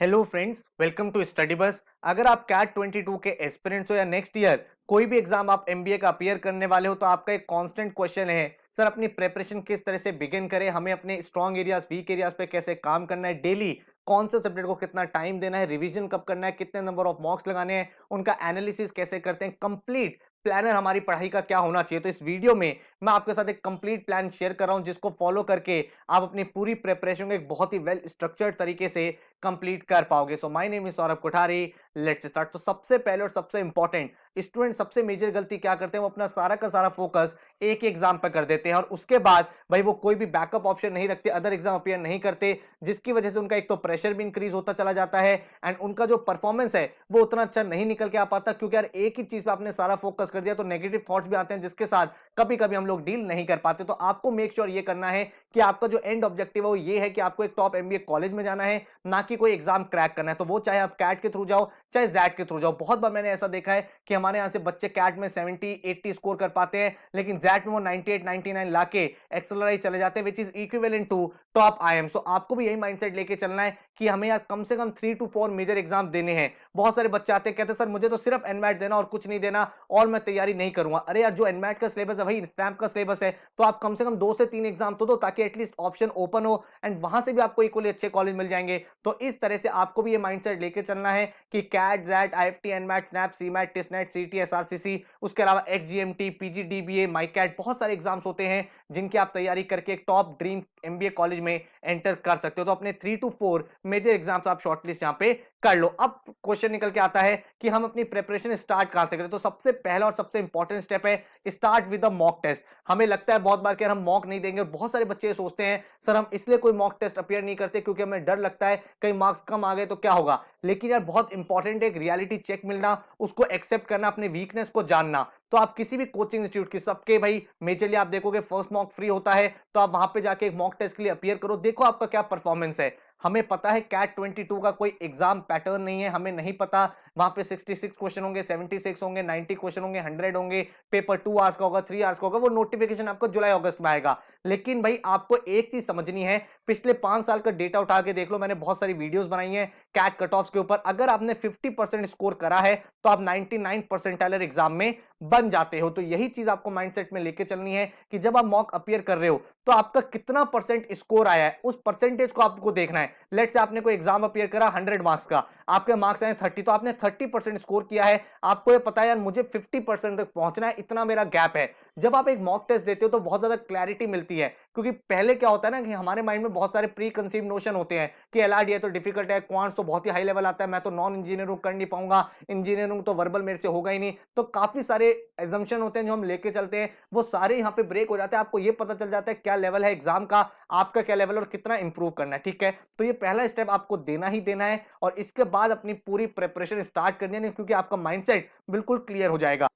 Hello friends, welcome to study bus. अगर आप cat 22 के एस्पिरेंट्स हो या नेक्स्ट ईयर कोई भी एग्जाम आप एमबीए का अपीयर करने वाले हो, तो आपका एक कांस्टेंट क्वेश्चन है सर अपनी प्रेपरेशन किस तरह से बिगिन करें, हमें अपने स्ट्रॉन्ग एरियाज वीक एरियाज पे कैसे काम करना है, डेली कौन से सब्जेक्ट को कितना टाइम देना है, रिवीजन कब करना है, कितने नंबर ऑफ मॉक्स लगाने हैं, उनका एनालिसिस कैसे करते हैं, कंप्लीट प्लानर हमारी पढ़ाई का क्या होना चाहिए। तो इस वीडियो में मैं आपके साथ एक कंप्लीट प्लान शेयर कर रहा हूं, जिसको फॉलो करके आप अपनी पूरी प्रेपरेशन को एक बहुत ही वेल स्ट्रक्चर्ड तरीके से कंप्लीट कर पाओगे। So my name is Saurabh Kothari, let's start. तो सबसे पहले और सबसे इंपॉर्टेंट, स्टूडेंट सबसे मेजर गलती क्या करते हैं, वो अपना सारा का सारा फोकस एक ही एग्जाम पर कर देते हैं और उसके बाद भाई वो कोई भी बैकअप ऑप्शन नहीं रखते, अदर एग्जाम अपीयर नहीं करते, जिसकी वजह से उनका एक तो प्रेशर भी इंक्रीज होता चला जाता है एंड उनका जो परफॉर्मेंस है वो उतना अच्छा नहीं निकल के आ पाता, क्योंकि यार एक ही चीज पे आपने सारा फोकस कर दिया तो नेगेटिव थॉट्स भी आते हैं, जिसके साथ कभी कभी हम लोग डील नहीं कर पाते। तो आपको मेक श्योर ये करना है कि आपका जो एंड ऑब्जेक्टिव है वो ये है कि आपको एक टॉप एमबीए कॉलेज में जाना है, ना कि कोई एग्जाम क्रैक करना है। तो वो चाहे आप कैट के थ्रू जाओ चाहे जैट के थ्रू जाओ। बहुत बार मैंने ऐसा देखा है कि हमारे यहां से बच्चे कैट में 70-80 स्कोर कर पाते हैं, लेकिन जैट में वो 98-99 लाके एक्सेलराइज चले जाते हैं, which is equivalent to top IIM. So आपको भी यही माइंडसेट लेके चलना है कि हमें यार कम से कम 3 to 4 मेजर एग्जाम देने हैं। बहुत सारे बच्चे आते हैं कहते हैं सर मुझे तो सिर्फ एनमैट देना और कुछ नहीं देना और मैं तैयारी नहीं करूंगा। अरे यार, जो एनमैट का सिलेबस है वही स्टैम्प का सिलेबस है, तो आप कम से कम 2 से 3 एग्जाम तो दो, ताकि एटलीस्ट ऑप्शन ओपन हो एंड वहां से भी आपको इक्वली अच्छे कॉलेज मिल जाएंगे। तो इस तरह से आपको भी ये माइंडसेट लेके चलना है कि CAT, XAT, IFT, NMAT, SNAP, CMAT, TISSNET, CET, SRCC, उसके अलावा एक्सजीएमटी, पीजीडीबीए, माइकैट, बहुत सारे एग्जाम्स होते हैं जिनकी आप तैयारी करके एक टॉप ड्रीम एमबीए कॉलेज में एंटर कर सकते हो। तो अपने 3 to 4 मेजर एग्जाम्स आप शॉर्टलिस्ट यहां पे कर लो। अब क्वेश्चन निकल के आता है कि हम अपनी प्रिपरेशन स्टार्ट कहां से करें। तो सबसे पहला और सबसे इंपॉर्टेंट स्टेप है start with a mock test. हमें लगता है बहुत बार कि हम मॉक नहीं देंगे, और बहुत सारे बच्चे सोचते हैं सर हम इसलिए कोई मॉक टेस्ट अपीयर नहीं करते क्योंकि हमें डर लगता है कहीं मार्क्स कम आ गए तो क्या होगा। लेकिन यार बहुत इंपॉर्टेंट है एक रियलिटी चेक मिलना, उसको एक्सेप्ट करना, अपने वीकनेस को जानना। तो आप किसी भी कोचिंग इंस्टीट्यूट की, सबके भाई मेजरली आप देखोगे फर्स्ट मॉक फ्री होता है, तो आप वहां पे जाके एक मॉक टेस्ट के लिए अपीयर करो, देखो आपका क्या परफॉर्मेंस है। हमें पता है कैट 22 का कोई एग्जाम पैटर्न नहीं है, हमें नहीं पता वहां पे 66 क्वेश्चन होंगे, 76 होंगे, 90 क्वेश्चन होंगे, 100 होंगे, पेपर 2 आवर्स का होगा, 3 आवर्स का होगा, वो नोटिफिकेशन आपको जुलाई अगस्त में आएगा। लेकिन भाई आपको एक चीज समझनी है, पिछले 5 साल का डेटा उठा के देख लो, मैंने बहुत सारी वीडियोस बनाई है कैट कट ऑफ के ऊपर। अगर आपने 50% स्कोर करा है तो आप 99 परसेंटाइलर एग्जाम में बन जाते हो। तो यही चीज आपको माइंडसेट में लेके चलनी है कि जब आप मॉक अपीयर कर रहे हो तो आपका कितना परसेंट स्कोर आया है, उस परसेंटेज को आपको देखना है। लेट्स से आपने कोई एग्जाम अपीयर करा 100 मार्क्स का, आपके मार्क्स आए 30, तो आपने 30% स्कोर किया है। आपको ये पता है यार मुझे 50% तक पहुंचना है, इतना मेरा गैप है। जब आप एक मॉक टेस्ट देते हो तो बहुत ज्यादा क्लैरिटी मिलती है, क्योंकि पहले क्या होता है ना कि हमारे माइंड में बहुत सारे प्री कंसीव नोशन होते हैं कि एलआरडीआई तो डिफिकल्ट है, क्वांट्स तो बहुत ही हाई लेवल आता है, मैं तो नॉन इंजीनियरिंग कर नहीं पाऊंगा, इंजीनियरिंग तो वर्बल मेरे से होगा ही नहीं। तो काफी सारे एजम्पशन होते हैं जो हम लेके चलते हैं, वो सारे यहाँ पे ब्रेक हो जाते हैं। आपको ये पता चल जाता है क्या लेवल है एग्जाम का, आपका क्या लेवल और कितना इंप्रूव करना है। ठीक है, तो ये पहला स्टेप आपको देना ही देना है और इसके बाद अपनी पूरी प्रिपरेशन स्टार्ट कर देनी है, क्योंकि आपका माइंडसेट बिल्कुल क्लियर हो जाएगा।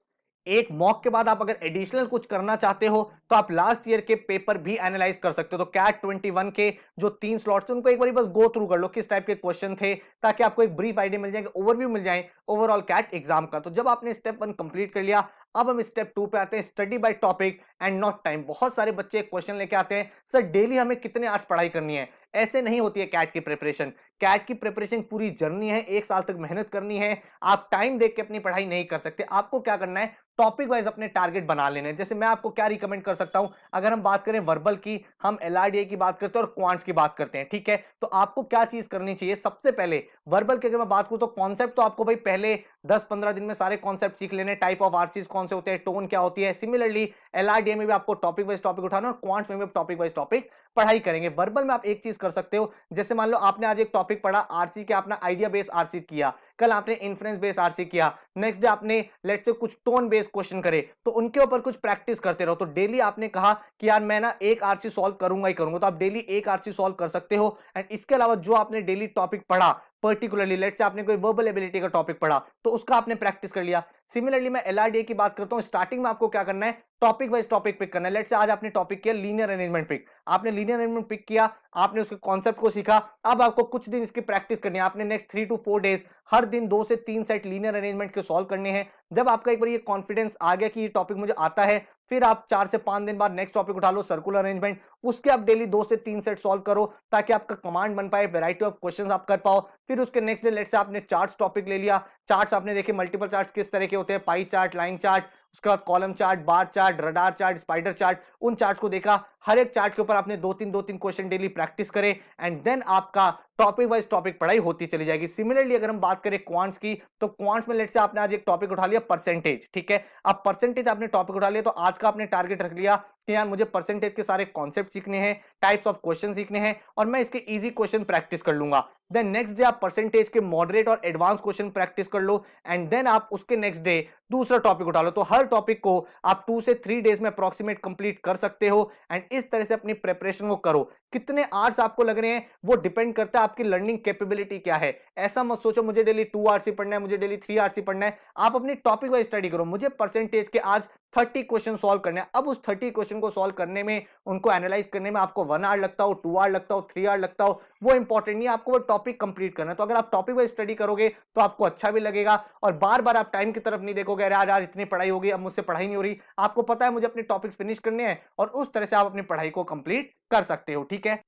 एक मॉक के बाद आप अगर एडिशनल कुछ करना चाहते हो तो आप लास्ट ईयर के पेपर भी एनालाइज कर सकते हो। तो कैट 21 के जो 3 स्लॉट्स थे उनको एक बार बस गो थ्रू कर लो, किस टाइप के क्वेश्चन थे, ताकि आपको एक ब्रीफ आइडिया मिल जाए, ओवरव्यू मिल जाए ओवरऑल कैट एग्जाम का। तो जब आपने स्टेप 1 कंप्लीट कर लिया, अब हम स्टेप 2 पे आते हैं, study by topic and not time. बहुत सारे बच्चे क्वेश्चन लेके आते हैं सर डेली हमें कितने आवर्स पढ़ाई करनी है। ऐसे नहीं होती है कैट की प्रिपरेशन। कैट की प्रिपरेशन पूरी जर्नी है, 1 साल तक मेहनत करनी है। आप टाइम देख के अपनी पढ़ाई नहीं कर सकते। आपको क्या करना है, टॉपिक वाइज अपने टारगेट बना लेने। जैसे मैं आपको क्या रिकमेंड कर सकता हूं, अगर हम बात करें वर्बल की, हम एलआरडीए की बात करते हैं और क्वांट्स की बात करते हैं। ठीक है, तो आपको क्या चीज करनी चाहिए, सबसे पहले वर्बल की अगर मैं बात करूं तो कॉन्सेप्ट तो आपको भाई पहले 10-15 दिन में सारे कॉन्सेप्ट सीख लेने, टाइप ऑफ आरसीज कौन से होते हैं, टोन क्या होती है। सिमिलरली एलआरडीए में भी आपको टॉपिक वाइज टॉपिक उठाना और क्वांट्स में भी टॉपिक वाइज टॉपिक पढ़ाई करेंगे। वर्बल में आप एक चीज कर सकते हो, जैसे मान लो आपने आज एक टॉपिक पढ़ा आरसी के, आपने आइडिया बेस्ड आरसी किया, कल आपने इन्फ्रेंस बेस्ड आरसी किया, नेक्स्ट डे आपने लेट्स से कुछ टोन बेस्ड क्वेश्चन करे, तो उनके ऊपर कुछ प्रैक्टिस करते रहो। तो डेली आपने कहा कि यार मैं ना एक आरसी सॉल्व करूंगा ही करूंगा, तो आप डेली एक आरसी सॉल्व कर सकते हो। एंड इसके अलावा जो आपने डेली टॉपिक पढ़ा, पर्टिकुलरली लेट्स से आपने कोई वर्बल एबिलिटी का टॉपिक पढ़ा तो उसका आपने प्रैक्टिस कर लिया। सिमिलरली मैं एलआरडीए की बात करता हूं, स्टार्टिंग में आपको क्या करना है, टॉपिक वाइज टॉपिक पिक करना है। लेट्स से आज आपने टॉपिक किया लीनियर अरेंजमेंट पिक, आपने लीनियर अरेंजमेंट पिक किया, आपने उसके कॉन्सेप्ट को सीखा, अब आपको कुछ दिन इसकी प्रैक्टिस करनी है। आपने नेक्स्ट 3 to 4 डेज हर दिन 2 से 3 सेट लीनियर अरेंजमेंट के सॉल्व करने हैं। जब आपका एक बार ये कॉन्फिडेंस आ गया कि ये टॉपिक मुझे आता है, फिर आप 4 से 5 दिन बाद नेक्स्ट टॉपिक उठा लो सर्कुलर अरेंजमेंट, उसके आप डेली 2 से 3 सेट सॉल्व करो ताकि आपका कमांड बन पाए, वैरायटी ऑफ क्वेश्चंस आप कर पाओ। फिर उसके नेक्स्ट डे लेट्स से आपने चार्ट्स टॉपिक ले लिया, चार्ट्स आपने देखे मल्टीपल चार्ट्स किस तरह के होते हैं, पाई चार्ट, लाइन चार्ट, उसके बाद column chart, bar chart, radar chart, spider chart, उन चार्ट्स को देखा, हर एक चार्ट के ऊपर आपने 2-3 क्वेश्चन डेली प्रैक्टिस करे एंड देन आपका टॉपिक वाइज टॉपिक पढ़ाई होती चली जाएगी। सिमिलरली अगर हम बात करें क्वांट्स की, तो क्वांट्स में लेट्स से आपने आज एक टॉपिक उठा लिया परसेंटेज, ठीक है। अब परसेंटेज आपने टॉपिक उठा लिया, तो आज का आपने टारगेट रख लिया कि यार मुझे परसेंटेज के सारे कॉन्सेप्ट सीखने हैं, टाइप्स ऑफ क्वेश्चन सीखने हैं और मैं इसके इजी क्वेश्चन प्रैक्टिस कर लूंगा। देन नेक्स्ट डे आप परसेंटेज के मॉडरेट और एडवांस क्वेश्चन प्रैक्टिस कर लो एंड देन आप उसके नेक्स्ट डे दूसरा टॉपिक उठा लो। तो हर टॉपिक को आप 2 से 3 डेज में अप्रोक्सीमेट कंप्लीट कर सकते हो एंड इस तरह से अपनी प्रिपरेशन को करो। कितने आवर्स आपको लग रहे हैं वो डिपेंड करता है आपकी लर्निंग कैपेबिलिटी क्या है। ऐसा मत सोचो मुझे डेली 2 आवर्स ही पढ़ना है, मुझे डेली 3 आवर्स ही पढ़ना है। आप अपनी टॉपिक वाइज स्टडी करो। मुझे परसेंटेज के आज 30 क्वेश्चन सॉल्व करने हैं, अब उस 30 क्वेश्चन को सॉल्व करने में, उनको एनालाइज करने में आपको 1 आवर लगता हो, 2 आवर लगता हो, 3 आवर लगता हो, वो इंपॉर्टेंट नहीं है, आपको वो टॉपिक कंप्लीट करना है। तो अगर आप टॉपिक वाइज स्टडी करोगे तो आपको अच्छा भी लगेगा और बार बार आप टाइम की तरफ नहीं देखोगे, अरे आज इतनी पढ़ाई होगी अब मुझसे पढ़ाई नहीं हो रही। आपको पता है मुझे अपने टॉपिक्स फिनिश करने हैं और उस तरह से आप अपनी पढ़ाई को कंप्लीट कर सकते हो, ठीक है।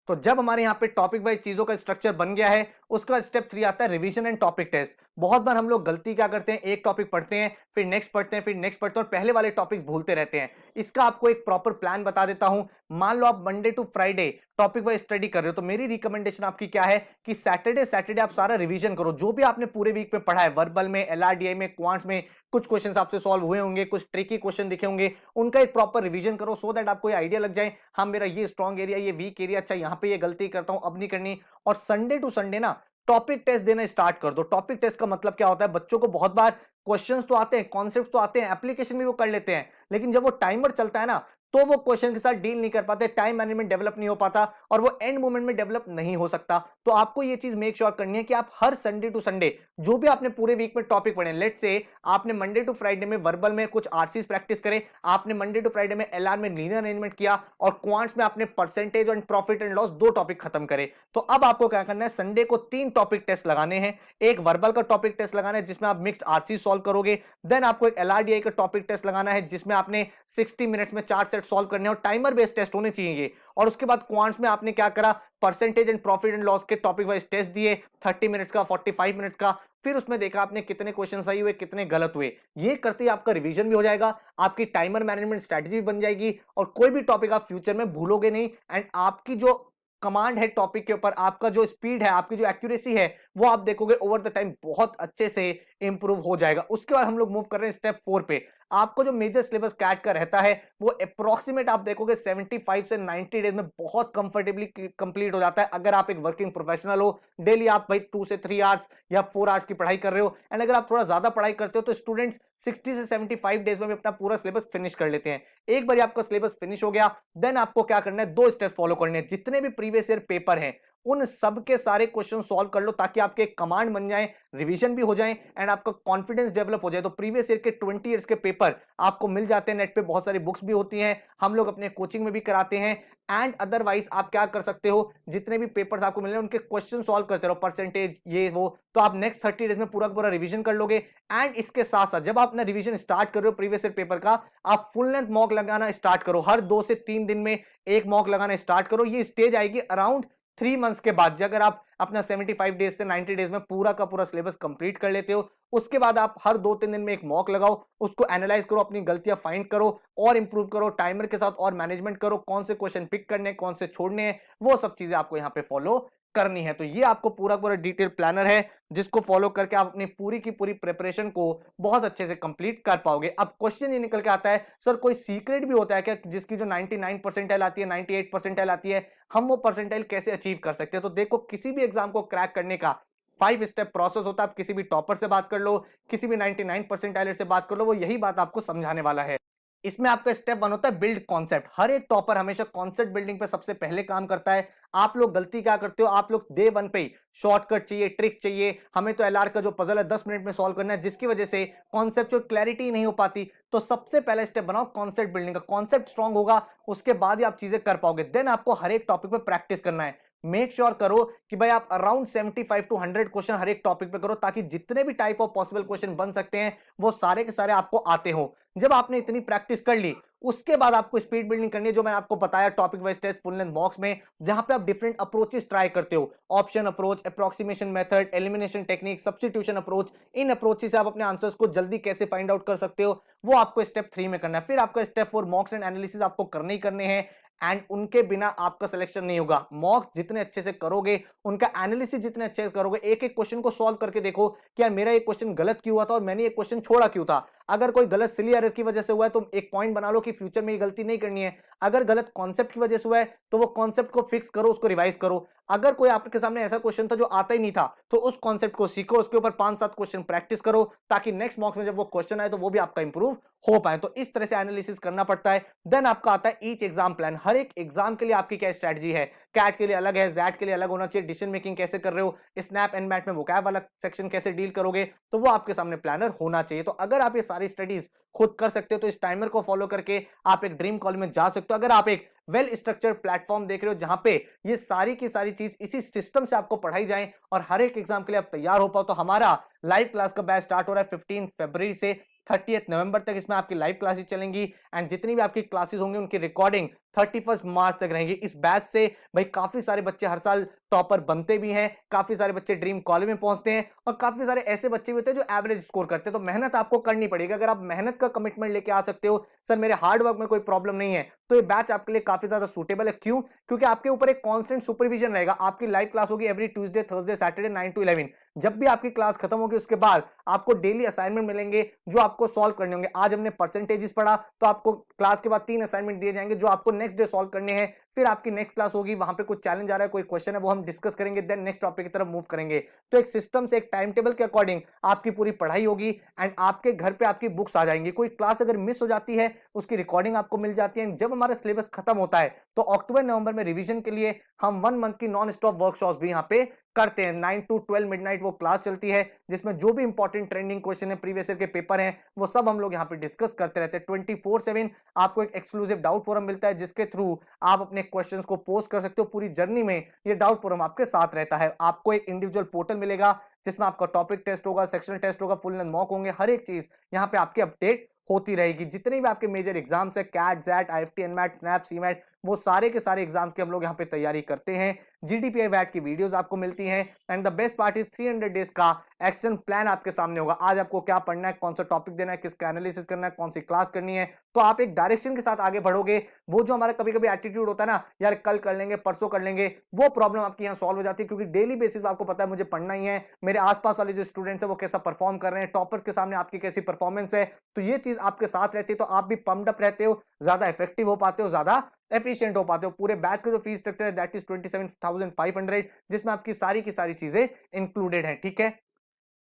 तो जब हमारे यहाँ पे टॉपिक वाइज चीजों का स्ट्रक्चर बन गया है, उसके बाद स्टेप 3 आता है रिवीजन एंड टॉपिक टेस्ट। बहुत बार हम लोग गलती क्या करते हैं, एक टॉपिक पढ़ते हैं, फिर नेक्स्ट पढ़ते हैं, फिर नेक्स्ट पढ़ते हैं और पहले वाले टॉपिक्स भूलते रहते हैं। इसका आपको एक प्रॉपर प्लान बता देता हूं। मान लो आप Monday to Friday topic wise study कर रहे हो, तो मेरी रिकमेंडेशन आपकी क्या है कि सैटरडे आप सारा रिवीजन करो। जो भी आपने पूरे वीक में पढ़ा है, वर्बल में, एलआरडीआई में, क्वांट्स में, कुछ क्वेश्चंस आपसे सॉल्व हुए होंगे, कुछ ट्रिकी क्वेश्चन दिखे होंगे, उनका एक प्रॉपर रिवीजन करो सो दैट आपको आइडिया लग जाए, हाँ मेरा ये स्ट्रॉन्ग एरिया, ये वीक एरिया, अच्छा यहाँ पे ये गलती करता हूं, अब नहीं करनी। और संडे टू संडे ना टॉपिक टेस्ट देना स्टार्ट कर दो। टॉपिक टेस्ट का मतलब क्या होता है, बच्चों को बहुत बार क्वेश्चंस तो आते हैं, कॉन्सेप्ट्स तो आते हैं, एप्लीकेशन भी वो कर लेते हैं, लेकिन जब वो टाइमर चलता है ना तो वो क्वेश्चन के साथ डील नहीं कर पाते, टाइम मैनेजमेंट डेवलप नहीं हो पाता और वो एंड मोमेंट में डेवलप नहीं हो सकता। तो आपको ये चीज मेक श्योर करनी है कि आप हर संडे टू संडे जो भी आपने पूरे वीक में टॉपिक पढ़े, लेट्स से आपने मंडे टू फ्राइडे में वर्बल में कुछ आरसीज प्रैक्टिस करे, आपने मंडे टू फ्राइडे में एलआर में लीनियर अरेंजमेंट किया और क्वांट्स में आपने परसेंटेज और प्रॉफिट एंड लॉस 2 टॉपिक खत्म करे। तो अब आपको क्या करना है, संडे को 3 टॉपिक टेस्ट लगाने हैं। एक वर्बल का टॉपिक टेस्ट लगाना है जिसमें आप मिक्स्ड आरसी सॉल्व करोगे, देन आपको एक एलआरडीआई का टॉपिक टेस्ट लगाना है जिसमें आपने 60 मिनट्स में 4 सेट सॉल्व करने और टाइमर बेस्ड टेस्ट होने चाहिए ये। और उसके बाद क्वांट्स में आपने क्या करा, percentage and profit and loss के टॉपिक वाइज टेस्ट दिए 30 मिनट्स का, 45 मिनट्स का, फिर उसमें देखा आपने कितने क्वेश्चन सही हुए, कितने गलत हुए। ये करते ही आपका रिवीजन भी हो जाएगा, आपकी टाइमर मैनेजमेंट स्ट्रेटजी भी बन जाएगी और कोई भी टॉपिक आप फ्यूचर में भूलोगे नहीं एंड आपकी जो कमांड है टॉपिक के ऊपर, आपका जो स्पीड है, आपकी जो एक्यूरेसी है, वो आप देखोगे ओवर द टाइम बहुत अच्छे से इंप्रूव हो जाएगा। उसके बाद हम लोग मूव कर रहे हैं स्टेप 4 पे। आपको जो मेजर सिलेबस कैट का रहता है वो अप्रोक्सीमेट आप देखोगे 75 से 90 डेज में बहुत कंफर्टेबली कंप्लीट हो जाता है। अगर आप एक वर्किंग प्रोफेशनल हो, डेली आप भाई 2 से 3 आवर्स या 4 आवर्स की पढ़ाई कर रहे हो एंड अगर आप थोड़ा ज्यादा पढ़ाई करते हो तो स्टूडेंट्स 60 से 75 डेज में भी अपना पूरा सिलेबस फिनिश कर लेते हैं। एक बार आपका सिलेबस फिनिश हो गया, देन आपको क्या करना है, 2 स्टेप फॉलो करने हैं। जितने भी प्रीवियस ईयर पेपर हैं उन सब के सारे क्वेश्चन सॉल्व कर लो ताकि आपके एक कमांड बन जाए, रिवीजन भी हो जाए एंड आपका कॉन्फिडेंस डेवलप हो जाए। तो प्रीवियस ईयर के 20 ईयर्स के पेपर आपको मिल जाते हैं नेट पे, बहुत सारी बुक्स भी होती हैं, हम लोग अपने कोचिंग में भी कराते हैं एंड अदरवाइज आप क्या कर सकते हो, जितने भी पेपर्स आपको मिल रहे हैं उनके क्वेश्चन सॉल्व करते रहो, परसेंटेज ये वो, तो आप नेक्स्ट 30 डेज में पूरा पूरा रिवीजन कर लोगे। एंड इसके साथ साथ जब आप अपना रिवीजन स्टार्ट कर रहे हो प्रीवियस ईयर पेपर का, आप फुल लेंथ मॉक लगाना स्टार्ट करो। हर 2 से 3 दिन में एक मॉक लगाना स्टार्ट करो। ये स्टेज आएगी अराउंड 3 मंथ्स के बाद, अगर आप अपना 75 डेज से 90 डेज में पूरा का पूरा सिलेबस कंप्लीट कर लेते हो। उसके बाद आप हर 2-3 दिन में एक मॉक लगाओ, उसको एनालाइज करो, अपनी गलतियां फाइंड करो और इंप्रूव करो, टाइमर के साथ और मैनेजमेंट करो, कौन से क्वेश्चन पिक करने, कौन से छोड़ने हैं, वो सब चीजें आपको यहाँ पे फॉलो करनी है। तो ये आपको पूरा पूरा डिटेल प्लानर है जिसको फॉलो करके आप अपनी पूरी की पूरी प्रिपरेशन को बहुत अच्छे से कंप्लीट कर पाओगे। अब क्वेश्चन ये निकल के आता है, सर कोई सीक्रेट भी होता है क्या जिसकी जो 99 परसेंटाइल आती है, 98 परसेंटाइल आती है, हम वो परसेंटाइल कैसे अचीव कर सकते हैं? तो देखो, किसी भी एग्जाम को क्रैक करने का 5 स्टेप प्रोसेस होता है। आप किसी भी टॉपर से बात कर लो, किसी भी 99 परसेंटाइलर से बात कर लो, वो यही बात आपको समझाने वाला है। इसमें आपका स्टेप 1 होता है बिल्ड कॉन्सेप्ट। हर एक टॉपर हमेशा कॉन्सेप्ट बिल्डिंग पे सबसे पहले काम करता है। आप लोग गलती क्या करते हो, आप लोग डे 1 पे ही शॉर्टकट चाहिए, ट्रिक चाहिए, हमें तो एलआर का जो पजल है 10 मिनट में सॉल्व करना है, जिसकी वजह से कॉन्सेप्चुअल क्लैरिटी नहीं हो पाती। तो सबसे पहला स्टेप बनाओ कॉन्सेप्ट बिल्डिंग का। कॉन्सेप्ट स्ट्रांग होगा, उसके बाद ही आप चीजें कर पाओगे। देन आपको हर एक टॉपिक पे प्रैक्टिस करना है। मेक श्योर करो कि भाई आप अराउंड 75 टू 100 क्वेश्चन हर एक टॉपिक पे करो, ताकि जितने भी टाइप ऑफ पॉसिबल क्वेश्चन बन सकते हैं वो सारे के सारे आपको आते हो। जब आपने इतनी प्रैक्टिस कर ली, उसके बाद आपको स्पीड बिल्डिंग करनी है, जो मैंने आपको बताया topic wise test full length box में, जहां पे आप डिफरेंट अप्रोचेस ट्राई करते हो। Option approach, approximation method, elimination technique, substitution approach. इन अप्रोच से आप अपने आंसर्स को जल्दी कैसे फाइंड आउट कर सकते हो, वो आपको स्टेप 3 में करना है। फिर आपका स्टेप 4 मॉक्स एंड एनालिसिस आपको करने ही करने हैं, एंड उनके बिना आपका सिलेक्शन नहीं होगा। मॉक्स जितने अच्छे से करोगे, उनका एनालिसिस जितने अच्छे से करोगे, एक एक क्वेश्चन को सॉल्व करके देखो कि यार मेरा एक क्वेश्चन गलत क्यों हुआ था और मैंने एक क्वेश्चन छोड़ा क्यों था। अगर कोई गलत सिली एरर की वजह से हुआ है तो एक पॉइंट बना लो कि फ्यूचर में ये गलती नहीं करनी है। अगर गलत कॉन्सेप्ट की वजह से हुआ है तो वो कॉन्सेप्ट को फिक्स करो, उसको रिवाइज करो। अगर कोई आपके सामने ऐसा क्वेश्चन था जो आता ही नहीं था, तो उस कॉन्सेप्ट को सीखो, उसके ऊपर 5-7 क्वेश्चन प्रैक्टिस करो, ताकि नेक्स्ट मॉक्स में जब वो क्वेश्चन आए तो वो भी आपका इंप्रूव हो पाए। तो इस तरह से एनालिसिस करना पड़ता है। देन आपका आता है ईच एग्जाम प्लान। हर एक एग्जाम के लिए आपकी क्या स्ट्रेटजी है। कैट के लिए अलग है, जैट के लिए अलग होना चाहिए, डिसीजन मेकिंग कैसे कर रहे हो, स्नैप एंड मैट में वोकैब वाला सेक्शन कैसे डील करोगे, तो वो आपके सामने प्लानर होना चाहिए। तो अगर आप ये सारी स्टडीज खुद कर सकते हो तो इस टाइमर को फॉलो करके आप एक ड्रीम कॉलेज में जा सकते हो। अगर आप एक वेल स्ट्रक्चर्ड प्लेटफॉर्म देख रहे हो जहां पे ये सारी की सारी चीज इसी सिस्टम से आपको पढ़ाई जाए और हर एक एग्जाम के लिए आप तैयार हो पाओ, तो हमारा लाइव क्लास का बैच स्टार्ट हो रहा है 15 फरवरी से 30 नवंबर तक। इसमें आपकी लाइव क्लासेस चलेंगी एंड जितनी भी आपकी क्लासेस होंगी उनकी रिकॉर्डिंग 31 मार्च तक रहेंगी। इस बैच से भाई काफी सारे बच्चे हर साल टॉपर बनते भी हैं, काफी सारे बच्चे ड्रीम कॉलेज में पहुंचते हैं और काफी सारे ऐसे बच्चे भी होते हैं जो एवरेज स्कोर करते हैं। तो मेहनत आपको करनी पड़ेगी। अगर आप मेहनत का कमिटमेंट लेके आ सकते हो, सर मेरे हार्ड वर्क में कोई प्रॉब्लम नहीं है, तो ये बैच आपके लिए काफी ज्यादा सूटेबल है। क्यों? क्योंकि आपके ऊपर एक कांस्टेंट सुपरविजन रहेगा। आपकी लाइव क्लास होगी every Tuesday, Thursday, Saturday 9 to 11। जब भी आपकी क्लास खत्म होगी उसके बाद आपको डेली असाइनमेंट मिलेंगे जो आपको सॉल्व करने होंगे। आज हमने परसेंटेजेस पढ़ा, तो आपको क्लास के बाद 3 असाइनमेंट दिए जाएंगे जो आपको नेक्स्ट डे सॉल्व करने हैं। फिर आपकी नेक्स्ट क्लास होगी, वहां पे कुछ चैलेंज आ रहा है, कोई क्वेश्चन है, वो हम डिस्कस करेंगे, देन नेक्स्ट टॉपिक की तरफ मूव करेंगे। तो एक सिस्टम से, एक टाइम टेबल के अकॉर्डिंग आपकी पूरी पढ़ाई होगी एंड आपके घर पे आपकी बुक्स आ जाएंगी। कोई क्लास अगर मिस हो जाती है उसकी रिकॉर्डिंग आपको मिल जाती है। जब हमारा सिलेबस खत्म होता है तो अक्टूबर नवंबर में रिवीजन के लिए हम 1 मंथ की नॉन स्टॉप वर्कशॉप भी यहाँ पे करते हैं। 9 to 12 मिडनाइट वो क्लास चलती है, जिसमें जो भी इंपॉर्टेंट ट्रेंडिंग क्वेश्चन है, प्रीवियस ईयर के पेपर हैं, वो सब हम लोग यहाँ पे डिस्कस करते रहते हैं। 24/7 आपको एक एक्सक्लूसिव डाउट फोरम मिलता है, जिसके थ्रू आप अपने क्वेश्चंस को पोस्ट कर सकते हो। पूरी जर्नी में ये डाउट फोरम आपके साथ रहता है। आपको एक इंडिविजुअल पोर्टल मिलेगा जिसमें आपका टॉपिक टेस्ट होगा, सेक्शनल टेस्ट होगा, फुल लेंथ मॉक होंगे। हर एक चीज यहाँ पे आपकी अपडेट होती रहेगी। जितने भी आपके मेजर एग्जाम्स है, CAT, XAT, IFT, NMAT, SNAP, CMAT, वो सारे के सारे एग्जाम्स के हम लोग यहाँ पे तैयारी करते हैं। जीडीपीआई वैट की वीडियोस आपको मिलती हैं and the best part is 300 days का एक्शन प्लान आपके सामने होगा। आज आपको क्या पढ़ना है, कौन सा टॉपिक देना है, किसका एनालिसिस करना है, कौन सी क्लास करनी है, तो आप एक डायरेक्शन के साथ आगे बढ़ोगे। वो जो हमारा कभी कभी एटीट्यूड होता है ना, यार कल कर लेंगे, परसों कर लेंगे, वो प्रॉब्लम आपकी यहाँ सॉल्व हो जाती है। क्योंकि डेली बेसिस पे आपको पता है मुझे पढ़ना ही है, मेरे आसपास वाले जो स्टूडेंट्स है वो कैसा परफॉर्म कर रहे हैं, टॉपर्स के सामने आपकी कैसी परफॉर्मेंस है, तो ये चीज आपके साथ रहती है, तो आप भी पम्प्ड अप रहते हो, ज्यादा इफेक्टिव हो पाते हो, ज्यादा एफिशिएंट हो पाते हो। पूरे बैच का जो फीस स्ट्रक्चर है दैट इज 27,500, जिसमें आपकी सारी की सारी चीजें इंक्लूडेड है। ठीक है,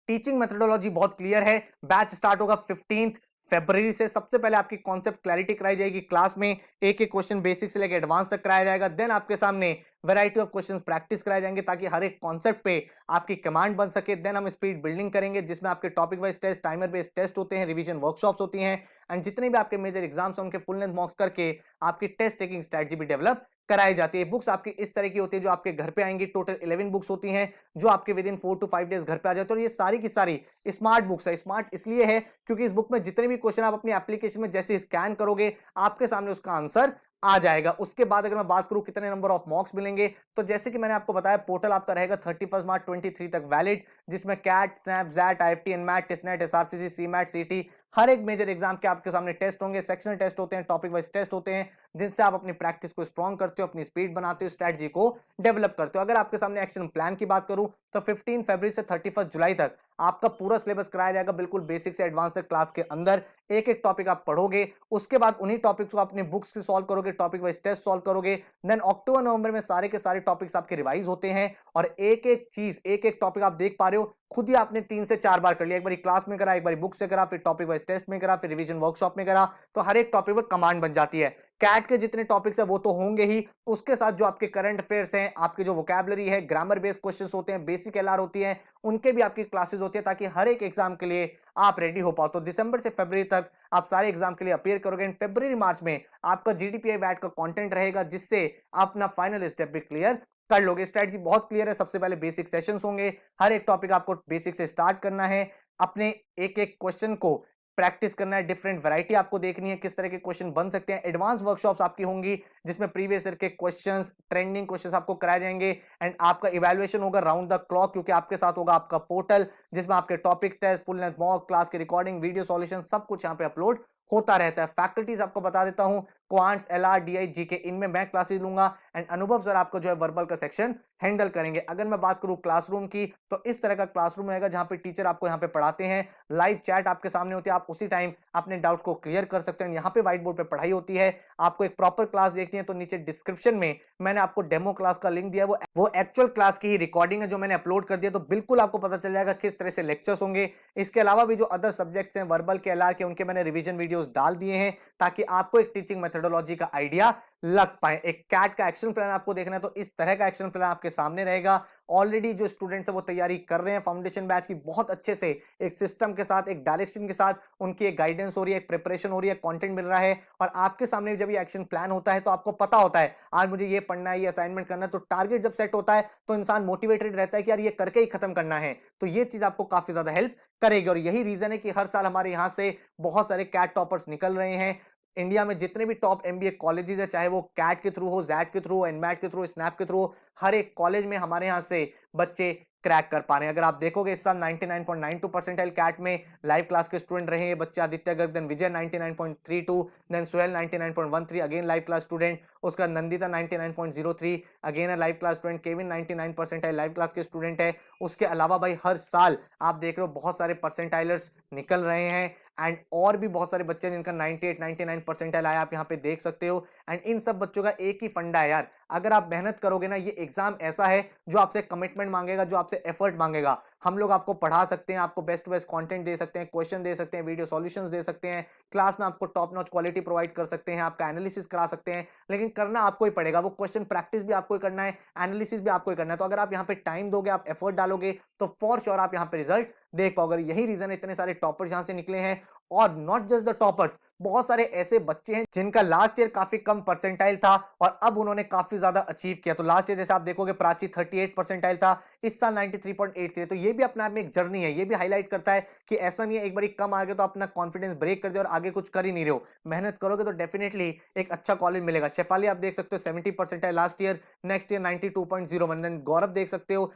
टीचिंग मेथोडोलॉजी बहुत क्लियर है। बैच स्टार्ट होगा 15 फरवरी से। सबसे पहले आपकी कॉन्सेप्ट क्लैरिटी कराई जाएगी क्लास में, एक एक क्वेश्चन बेसिक से लेकर एडवांस तक कराया जाएगा। देन आपके सामने वैरायटी ऑफ क्वेश्चंस प्रैक्टिस कराए जाएंगे ताकि हर एक कॉन्सेप्ट पे आपकी कमांड बन सके। देन हम स्पीड बिल्डिंग करेंगे जिसमें आपके topic wise test, timer based test होते हैं, रिवीजन वर्कशॉप्स होती हैं एंड जितने भी आपके मेजर एग्जाम्स हैं उनके फुल लेंथ मॉक्स करके आपकी टेस्ट टेकिंग स्ट्रेटजी भी डेवलप कराई जाती है। बुक्स आपकी इस तरह की होती है जो आपके घर पे आएंगी। टोटल 11 बुक्स होती हैं जो आपके विद इन 4 to 5 डेज घर पे आ जाते हैं। और ये सारी की सारी स्मार्ट बुक्स है। स्मार्ट इसलिए है क्योंकि इस बुक में जितने भी क्वेश्चन आप अपनी एप्लीकेशन में जैसे स्कैन करोगे आपके सामने उसका आंसर आ जाएगा। उसके बाद अगर मैं बात करूं कितने नंबर ऑफ मॉक्स मिलेंगे, तो जैसे कि मैंने आपको बताया पोर्टल आपका रहेगा 31 मार्च 23 तक वैलिड, जिसमें CAT, SNAP, XAT, IFT, NMAT, TISSNET, SRCC, CMAT, CET, हर एक मेजर एग्जाम के आपके सामने टेस्ट होंगे। सेक्शनल टेस्ट होते हैं, टॉपिक वाइज टेस्ट होते हैं, जिनसे आप अपनी प्रैक्टिस को स्ट्रॉन्ग करते हो, अपनी स्पीड बनाते हो, स्ट्रेटजी को डेवलप करते हो। अगर आपके सामने एक्शन प्लान की बात करूं तो 15 फरवरी से 31 जुलाई तक आपका पूरा सिलेबस कराया जाएगा, बिल्कुल बेसिक से एडवांस तक क्लास के अंदर। एक एक टॉपिक आप पढ़ोगे, उसके बाद उन्हीं टॉपिक्स को अपने बुक्स से सॉल्व करोगे, टॉपिक वाइज टेस्ट सॉल्व करोगे। देन अक्टूबर नवंबर में सारे के सारे टॉपिक्स आपके रिवाइज होते हैं और एक एक चीज, एक एक टॉपिक आप देख पा रहे हो, खुद ही आपने 3 से 4 बार कर लिया। एक बार क्लास में करा, एक बार बुक से करा, फिर टॉपिक वाइज टेस्ट में करा, फिर रिवीजन वर्कशॉप में करा, तो हर एक टॉपिक पर कमांड बन जाती है। कैट के जितने टॉपिक्स है वो तो होंगे ही, उसके साथ जो आपके करंट अफेयर्स हैं, आपके जो वोकैबुलरी है, ग्रामर बेस्ड क्वेश्चंस होते हैं, बेसिक एलआर होती है, उनके भी आपकी क्लासेस होती है, ताकि हर एक एग्जाम के लिए आप रेडी हो पाओ। तो दिसंबर से फरवरी तक आप सारे एग्जाम के लिए अपियर करोगे। एंड फरवरी मार्च में आपका जीडीपीआई वैट का कंटेंट रहेगा, जिससे आप अपना फाइनल स्टेप भी क्लियर कर लोगे। स्ट्रेटजी बहुत क्लियर है। सबसे पहले बेसिक सेशंस होंगे, हर एक टॉपिक आपको बेसिक से स्टार्ट करना है, अपने एक एक क्वेश्चन को प्रैक्टिस करना है, डिफरेंट वैरायटी आपको देखनी है, किस तरह के क्वेश्चन बन सकते हैं। एडवांस वर्कशॉप्स आपकी होंगी, जिसमें प्रीवियस ईयर के क्वेश्चंस, ट्रेंडिंग क्वेश्चंस आपको कराए जाएंगे। एंड आपका इवैल्यूएशन होगा राउंड द क्लॉक, क्योंकि आपके साथ होगा आपका पोर्टल, जिसमें आपके topic test, full length mock, class की रिकॉर्डिंग, वीडियो सॉल्यूशन, सब कुछ यहाँ पे अपलोड होता रहता है। फैकल्टीज आपको बता देता हूं, क्वांट्स, एलआर, डीआई, जीके, इनमें मैं क्लासेस लूंगा। एंड अनुभव सर आपको जो है वर्बल का सेक्शन हैंडल करेंगे। अगर मैं बात करूं क्लासरूम की, तो इस तरह का क्लासरूम रहेगा, जहां पे टीचर आपको यहाँ पे पढ़ाते हैं, लाइव चैट आपके सामने होती है, आप उसी टाइम अपने डाउट को क्लियर कर सकते हैं। यहाँ पे व्हाइट बोर्ड पे पढ़ाई होती है। आपको एक प्रॉपर क्लास देखनी है तो नीचे डिस्क्रिप्शन में मैंने आपको डेमो क्लास का लिंक दिया है, वो एक्चुअल क्लास की ही रिकॉर्डिंग है जो मैंने अपलोड कर दिया, तो बिल्कुल आपको पता चल जाएगा किस तरह से लेक्चर्स होंगे। इसके अलावा भी जो अदर सब्जेक्ट्स हैं, वर्बल के, एलआर के, उनके मैंने रिवीजन वीडियोस डाल दिए हैं, ताकि आपको एक टीचिंग मेथोडोलॉजी का आइडिया लग पाए। एक कैट का एक्शन प्लान आपको देखना है तो इस तरह का एक्शन प्लान आपके सामने रहेगा। ऑलरेडी जो स्टूडेंट्स है वो तैयारी कर रहे हैं फाउंडेशन बैच की, बहुत अच्छे से एक सिस्टम के साथ, एक डायरेक्शन के साथ उनकी एक गाइडेंस हो रही है, एक प्रिपरेशन हो रही है, कंटेंट मिल रहा है। और आपके सामने जब ये एक्शन प्लान होता है तो आपको पता होता है आज मुझे ये पढ़ना है, ये असाइनमेंट करना है, तो टारगेट जब सेट होता है तो इंसान मोटिवेटेड रहता है कि यार ये करके ही खत्म करना है। तो ये चीज आपको काफी ज्यादा हेल्प करेगी, और यही रीजन है कि हर साल हमारे यहां से बहुत सारे कैट टॉपर्स निकल रहे हैं। इंडिया में जितने भी टॉप एमबीए कॉलेजेस है, चाहे वो कैट के थ्रू हो, जैट के थ्रू हो, एनमैट के थ्रू हो, स्नैप के थ्रू हो, हर एक कॉलेज में हमारे यहाँ से बच्चे क्रैक कर पा रहे हैं। अगर आप देखोगे इस साल 99.92 परसेंटाइल कैट में लाइव क्लास के स्टूडेंट रहे हैं बच्चे। Aditya Garg, then Vijay 99.32, then Suhel 99.13, again live class student. उसका नंदिता 99.03, अगेन है live class student. Kevin 99 percentile live class के स्टूडेंट है। उसके अलावा भाई हर साल आप देख रहे हो बहुत सारे परसेंटाइलर्स निकल रहे हैं, एंड और भी बहुत सारे बच्चे जिनका 98 99 परसेंटाइल आया, आप यहाँ पे देख सकते हो। एंड इन सब बच्चों का एक ही फंडा है यार, अगर आप मेहनत करोगे ना, ये एग्जाम ऐसा है जो आपसे कमिटमेंट मांगेगा, जो आपसे एफर्ट मांगेगा। हम लोग आपको पढ़ा सकते हैं, आपको बेस्ट टू बेस्ट कंटेंट दे सकते हैं, क्वेश्चन दे सकते हैं, वीडियो सॉल्यूशंस दे सकते हैं, क्लास में आपको टॉप नॉच क्वालिटी प्रोवाइड कर सकते हैं, आपका एनालिसिस करा सकते हैं, लेकिन करना आपको ही पड़ेगा। वो क्वेश्चन प्रैक्टिस भी आपको ही करना है, एनालिसिस भी आपको ही करना है। तो अगर आप यहाँ पे टाइम दोगे, आप एफर्ट डालोगे, तो फॉर श्योर आप यहाँ पे रिजल्ट देख पाओगे। यही रीजन है इतने सारे टॉपर्स यहाँ से निकले हैं। और नॉट जस्ट द टॉपर्स, बहुत सारे ऐसे बच्चे हैं जिनका लास्ट ईयर काफी कम परसेंटाइल था और अब उन्होंने काफी ज्यादा अचीव किया। तो लास्ट ईयर जैसे आप देखोगे प्राची 38 परसेंटाइल था, इस साल 93.83। तो ये भी अपने आप में एक जर्नी है। ये भी हाईलाइट करता है कि ऐसा नहीं है एक बार कम आ गया तो अपना कॉन्फिडेंस ब्रेक कर दे और आगे कुछ कर ही नहीं रहे हो। मेहनत करोगे तो डेफिनेटली एक अच्छा कॉलेज मिलेगा। शेफाली आप देख सकते हो 70 percentile last year, next year 92.01। Then Gaurav देख सकते हो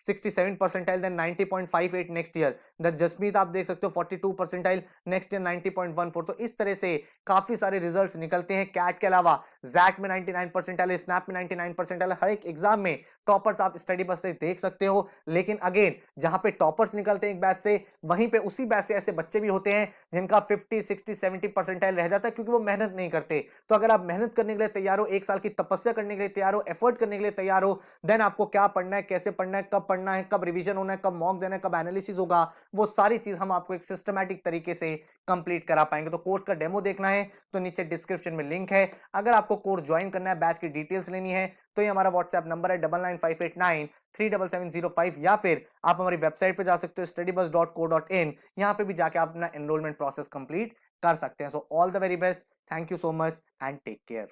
67 percentile, then 90.58 next year. Then Jasmeet आप देख सकते हो 42 परसेंटाइल, नेक्स्ट ईयर 90.14। तो इस तरह से काफी सारे रिजल्ट्स निकलते हैं। कैट के अलावा जैट में 99 परसेंटाइल, स्नैप में 99 परसेंटाइल, हर एक एग्जाम में टॉपर्स आप स्टडी बस से देख सकते हो। लेकिन अगेन जहां पे टॉपर्स निकलते हैं एक बैच से, वहीं पे उसी बैच से ऐसे बच्चे भी होते हैं जिनका 50 60 70 परसेंटाइल रह जाता है, क्योंकि वो मेहनत नहीं करते। तो अगर आप मेहनत करने के लिए तैयार हो, एक साल की तपस्या करने के लिए तैयार हो, एफर्ट करने के लिए तैयार हो, देन आपको क्या पढ़ना है, कैसे पढ़ना है, कब पढ़ना है, कब रिवीजन होना है, कब मॉक देना है, कब एनालिसिस होगा, वो सारी चीज हम आपको एक सिस्टमैटिक तरीके से कंप्लीट करा पाएंगे। तो कोर्स का डेमो देखना है तो नीचे डिस्क्रिप्शन में लिंक है। अगर आपको कोर्स ज्वाइन करना है, बैच की डिटेल्स लेनी है, तो ये हमारा व्हाट्सएप नंबर है 9958937705, या फिर आप हमारी वेबसाइट पे जा सकते हो studybus.co.in। यहाँ पे भी जाके आप अपना एनरोलमेंट प्रोसेस कंप्लीट कर सकते हैं। So all the very best, thank you so much and take care.